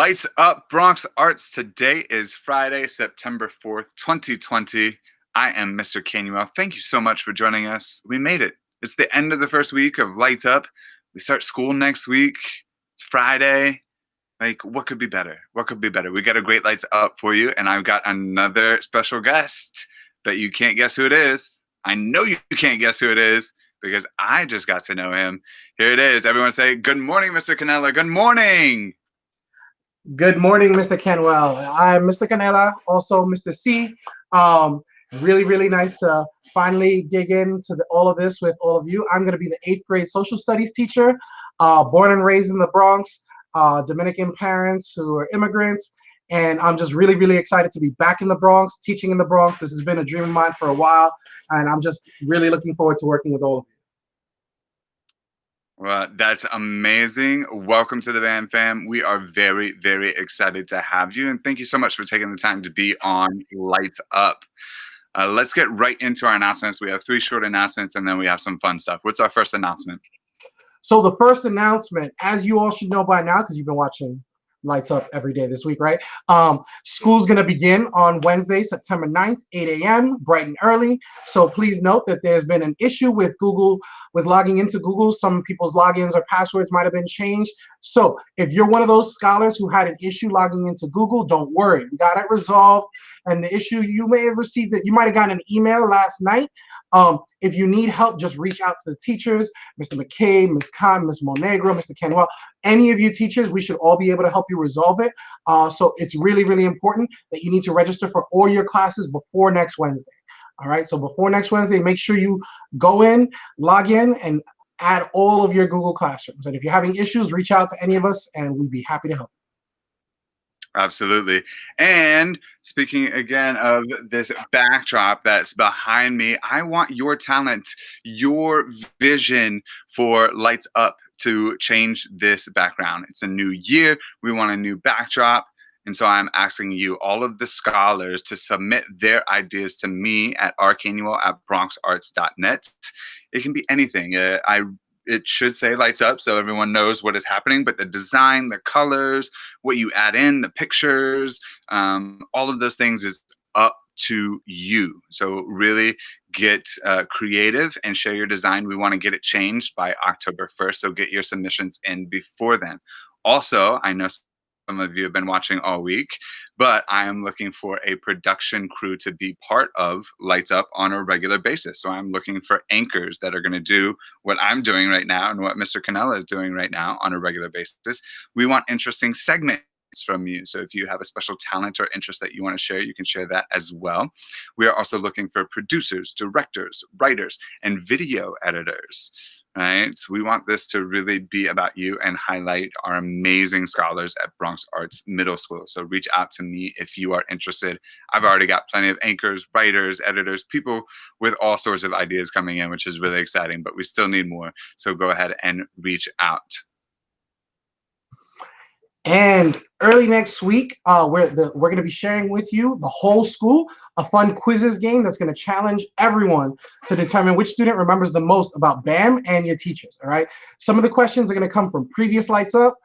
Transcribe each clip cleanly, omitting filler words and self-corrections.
Lights up, Bronx Arts. Today is Friday, September 4th, 2020. I am Mr. Canuel. Thank you so much for joining us. We made it. It's the end of the first week of Lights Up. We start school next week. It's Friday. Like, what could be better? What could be better? We got a great Lights Up for you, and I've got another special guest that you can't guess who it is. I know you can't guess who it is because I just got to know him. Here it is. Everyone say, good morning, Mr. Canella. Good morning. Good morning, Mr. Canuel. I'm Mr. Canella, also Mr. C. Really nice to finally dig into all of this with all of you. I'm going to be the 8th grade social studies teacher, born and raised in the Bronx, Dominican parents who are immigrants. And I'm just really excited to be back in the Bronx, teaching in the Bronx. This has been a dream of mine for a while, and I'm just really looking forward to working with all of you. Well, that's amazing. Welcome to the BAM fam. We are very excited to have you. And thank you so much for taking the time to be on Lights Up. Let's get right into our announcements. We have 3 short announcements, and then we have some fun stuff. What's our first announcement? So the first announcement, as you all should know by now, because you've been watching Lights Up every day this week, right? School's going to begin on Wednesday, September 9th, 8 a.m., bright and early. So please note that there's been an issue with Google, with logging into Google. Some people's logins or passwords might have been changed. So if you're one of those scholars who had an issue logging into Google, don't worry. We got it resolved. And the issue, you may have received it. You might have gotten an email last night. If you need help, just reach out to the teachers, Mr. McCabe, Ms. Khan, Ms. Monegro, Mr. Canuel, any of you teachers, we should all be able to help you resolve it. So it's really important that you need to register for all your classes before next Wednesday. All right, so before next Wednesday, make sure you go in, log in, and add all of your Google Classrooms. And if you're having issues, reach out to any of us, and we'd be happy to help. Absolutely. And speaking again of this backdrop that's behind me, I want your talent, your vision for Lights Up to change this background. It's a new year. We want a new backdrop. And so I'm asking you, all of the scholars, to submit their ideas to me at rcanuel@bronxarts.net. It can be anything. It should say Lights Up so everyone knows what is happening, but the design, the colors, what you add in, the pictures, all of those things is up to you. So really get creative and share your design. We want to get it changed by October 1st, so get your submissions in before then. Also, I know some of you have been watching all week, but I am looking for a production crew to be part of Lights Up on a regular basis. So I'm looking for anchors that are going to do what I'm doing right now and what Mr. Canella is doing right now on a regular basis. We want interesting segments from you. So if you have a special talent or interest that you want to share, you can share that as well. We are also looking for producers, directors, writers, and video editors. Right? So we want this to really be about you and highlight our amazing scholars at Bronx Arts Middle School. So reach out to me if you are interested. I've already got plenty of anchors, writers, editors, people with all sorts of ideas coming in, which is really exciting, but we still need more. So go ahead and reach out. And early next week, we're going to be sharing with you, the whole school, a fun quizzes game that's going to challenge everyone to determine which student remembers the most about BAM and your teachers. All right. Some of the questions are going to come from previous Lights Up.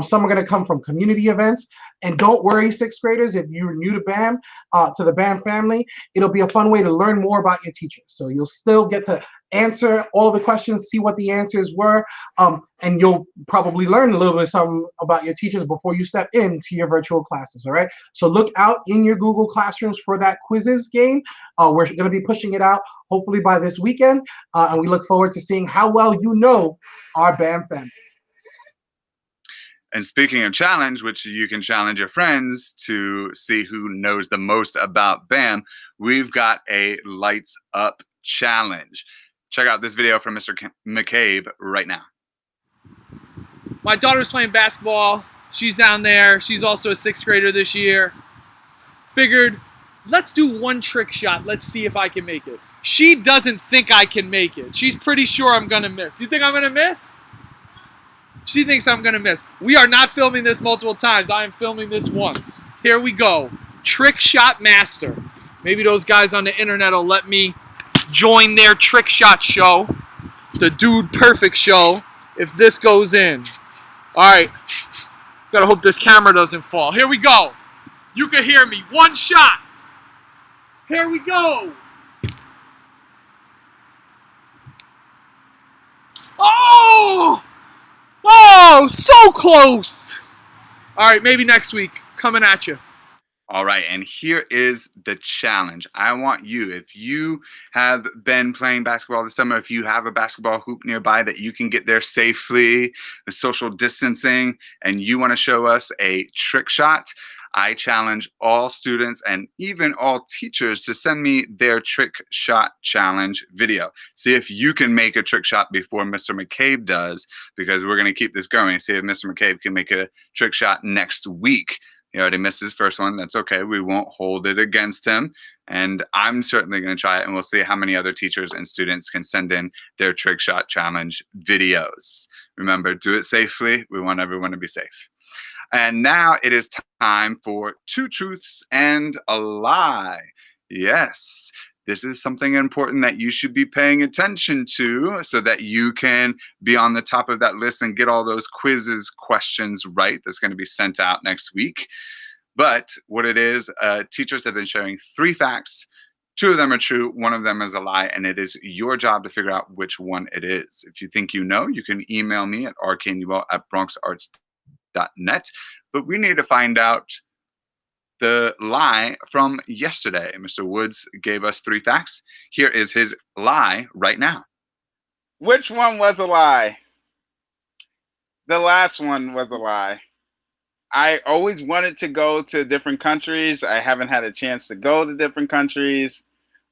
Some are going to come from community events. And don't worry, 6th graders, if you're new to BAM, to the BAM family, it'll be a fun way to learn more about your teachers. So you'll still get to answer all of the questions, see what the answers were, and you'll probably learn a little bit something about your teachers before you step into your virtual classes. All right. So look out in your Google Classrooms for that quizzes game. We're going to be pushing it out hopefully by this weekend, and we look forward to seeing how well you know our BAM family. And speaking of challenge, which you can challenge your friends to see who knows the most about BAM, we've got a Lights Up challenge. Check out this video from Mr. McCabe right now. My daughter's playing basketball. She's down there. She's also a 6th grader this year. Figured, let's do one trick shot. Let's see if I can make it. She doesn't think I can make it. She's pretty sure I'm going to miss. You think I'm going to miss? She thinks I'm going to miss. We are not filming this multiple times. I am filming this once. Here we go. Trick shot master. Maybe those guys on the internet will let me join their trick shot show. The Dude Perfect show. If this goes in. All right. Gotta hope this camera doesn't fall. Here we go. You can hear me. One shot. Here we go. Oh! Oh, so close. All right, maybe next week. Coming at you. All right, and here is the challenge. I want you, if you have been playing basketball this summer, if you have a basketball hoop nearby that you can get there safely, the social distancing, and you want to show us a trick shot, I challenge all students and even all teachers to send me their trick shot challenge video. See if you can make a trick shot before Mr. McCabe does, because we're going to keep this going. See if Mr. McCabe can make a trick shot next week. He already missed his first one. That's okay. We won't hold it against him. And I'm certainly going to try it. And we'll see how many other teachers and students can send in their trick shot challenge videos. Remember, do it safely. We want everyone to be safe. And now it is time for Two Truths and a Lie. Yes, this is something important that you should be paying attention to so that you can be on the top of that list and get all those quizzes questions right. That's going to be sent out next week. But what it is, teachers have been sharing 3 facts. 2 of them are true, 1 of them is a lie, and it is your job to figure out which one it is. If you think you know, you can email me at rknewell@bronxarts.net. But we need to find out the lie from yesterday. Mr. Woods gave us 3 facts. Here is his lie right now. Which one was a lie? The last one was a lie. I always wanted to go to different countries. I haven't had a chance to go to different countries.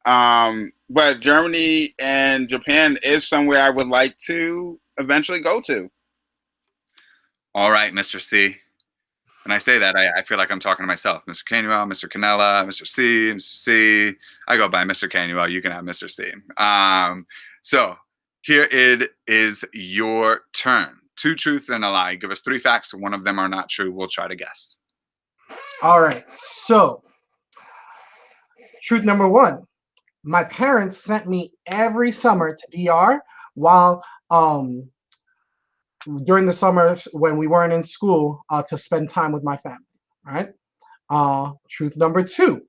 But Germany and Japan is somewhere I would like to eventually go to. All right, Mr. C. When I say that, I feel like I'm talking to myself. Mr. Canuel, Mr. Canella, Mr. C, Mr. C. I go by Mr. Canuel. You can have Mr. C. So here it is your turn. 2 truths and a lie. Give us 3 facts. 1 of them are not true. We'll try to guess. All right. So, truth number 1. My parents sent me every summer to DR while during the summer when we weren't in school to spend time with my family. Right. Truth number 2.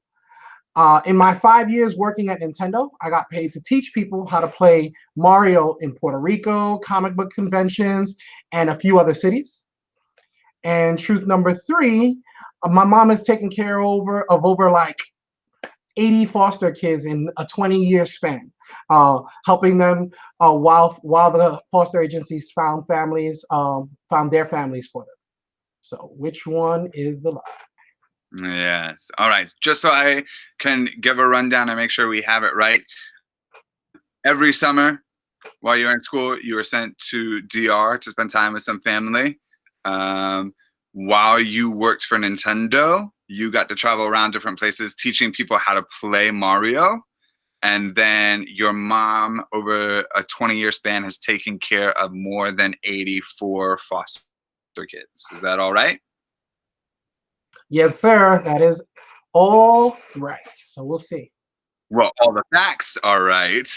In my 5 years working at Nintendo, I got paid to teach people how to play Mario in Puerto Rico, comic book conventions, and a few other cities. And truth number 3, my mom is taking care of over like 80 foster kids in a 20-year span, helping them while the foster agencies found their families for them. So which one is the lie? Yes. All right. Just so I can give a rundown and make sure we have it right. Every summer while you're in school, you were sent to DR to spend time with some family. While you worked for Nintendo, you got to travel around different places teaching people how to play Mario. And then your mom, over a 20-year span, has taken care of more than 84 foster kids. Is that all right? Yes, sir. That is all right. So we'll see. Well, all the facts are right,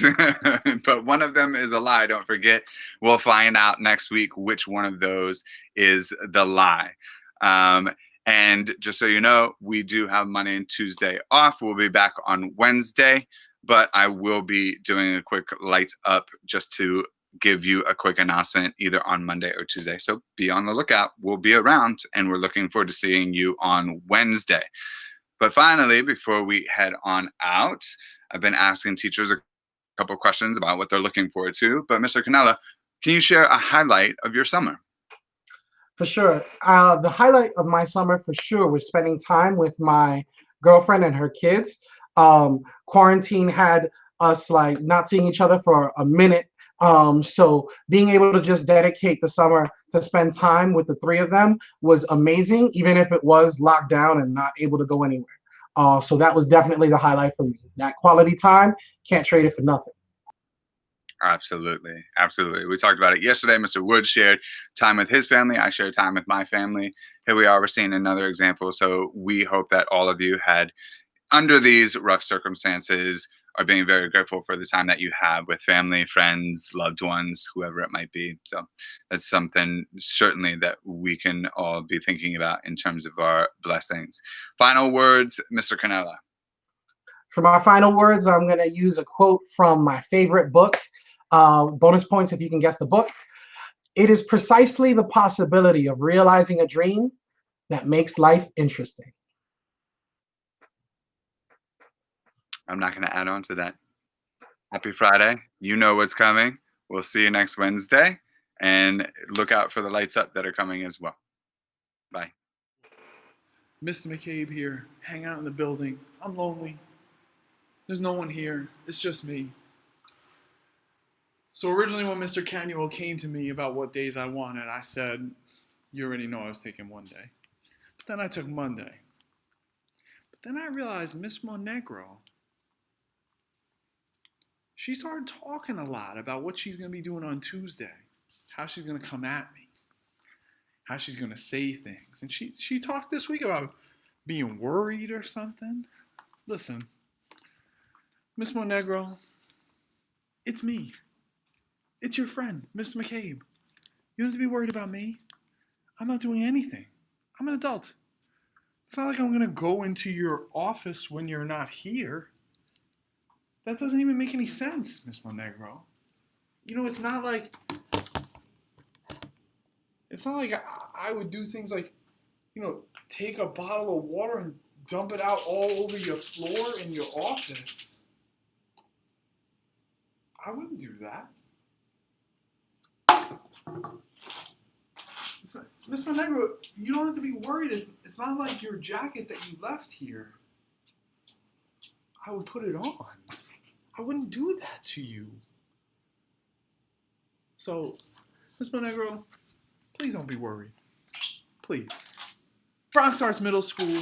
but one of them is a lie. Don't forget, we'll find out next week which one of those is the lie. And just so you know, we do have Monday and Tuesday off. We'll be back on Wednesday, but I will be doing a quick lights up just to give you a quick announcement either on Monday or Tuesday. So be on the lookout. We'll be around, and we're looking forward to seeing you on Wednesday. But finally, before we head on out, I've been asking teachers a couple questions about what they're looking forward to. But Mr. Canella, can you share a highlight of your summer? For sure. The highlight of my summer for sure was spending time with my girlfriend and her kids. Quarantine had us like not seeing each other for a minute. So being able to just dedicate the summer to spend time with the 3 of them was amazing, even if it was locked down and not able to go anywhere. So that was definitely the highlight for me. That quality time, can't trade it for nothing. Absolutely. Absolutely. We talked about it yesterday. Mr. Woods shared time with his family. I shared time with my family. Here we are. We're seeing another example. So we hope that all of you had, under these rough circumstances, are being very grateful for the time that you have with family, friends, loved ones, whoever it might be. So that's something certainly that we can all be thinking about in terms of our blessings. Final words, Mr. Canella. For my final words, I'm going to use a quote from my favorite book. Bonus points if you can guess the book. It is precisely the possibility of realizing a dream that makes life interesting. I'm not going to add on to that. Happy Friday. You know what's coming. We'll see you next Wednesday. And look out for the lights up that are coming as well. Bye. Mr. McCabe here, hang out in the building. I'm lonely. There's no one here. It's just me. So originally when Mr. Canuel came to me about what days I wanted, I said, you already know I was taking one day. But then I took Monday. But then I realized Miss Monegro, she started talking a lot about what she's going to be doing on Tuesday, how she's going to come at me, how she's going to say things. And she talked this week about being worried or something. Listen, Miss Monegro, it's me. It's your friend, Mr. McCabe. You don't have to be worried about me. I'm not doing anything. I'm an adult. It's not like I'm going to go into your office when you're not here. That doesn't even make any sense, Miss Monegro. You know, it's not like I would do things like, take a bottle of water and dump it out all over your floor in your office. I wouldn't do that. Miss Monegro, you don't have to be worried. It's not like your jacket that you left here. I would put it on. I wouldn't do that to you. So, Miss Monegro, please don't be worried. Please. Bronx Arts Middle School,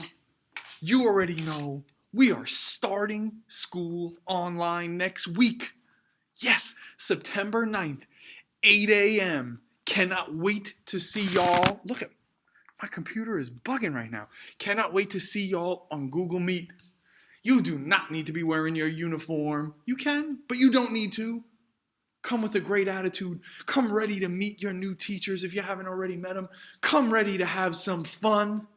you already know we are starting school online next week. Yes, September 9th, 8 a.m. Cannot wait to see y'all. Look at my computer is bugging right now. Cannot wait to see y'all on Google Meet. You do not need to be wearing your uniform. You can, but you don't need to. Come with a great attitude. Come ready to meet your new teachers if you haven't already met them. Come ready to have some fun.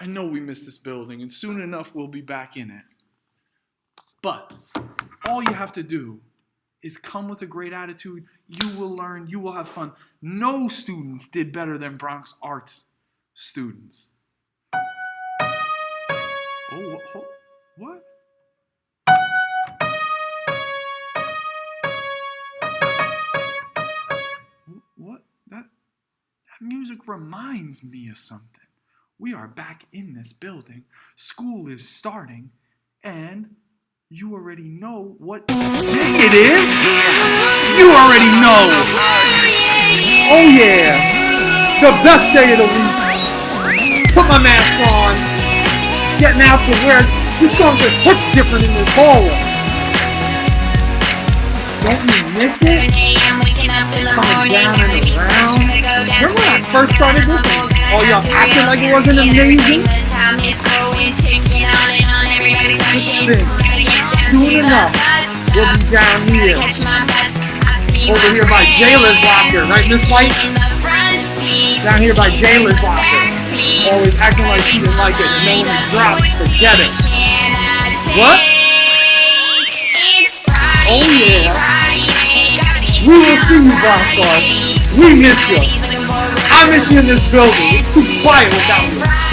I know we missed this building, and soon enough we'll be back in it. But all you have to do is come with a great attitude. You will learn. You will have fun. No students did better than Bronx Arts students. Oh, what? What? That music reminds me of something. We are back in this building. School is starting, and you already know what day it is. You already know. Oh yeah, the best day of the week. Put my mask on. Getting out to where this song just hits different in this hallway. Don't you miss it? Coming down and around. Remember when I first started this? All y'all acting like it wasn't amazing? Soon enough, we'll be down here. Over here by Jayla's locker, right, Miss White? Down here by Jayla's locker. Always acting like she didn't like it and no one dropped. Forget it. What? Oh yeah. We will see you, Bronx Arts. We miss you. I miss you in this building. It's too quiet without you.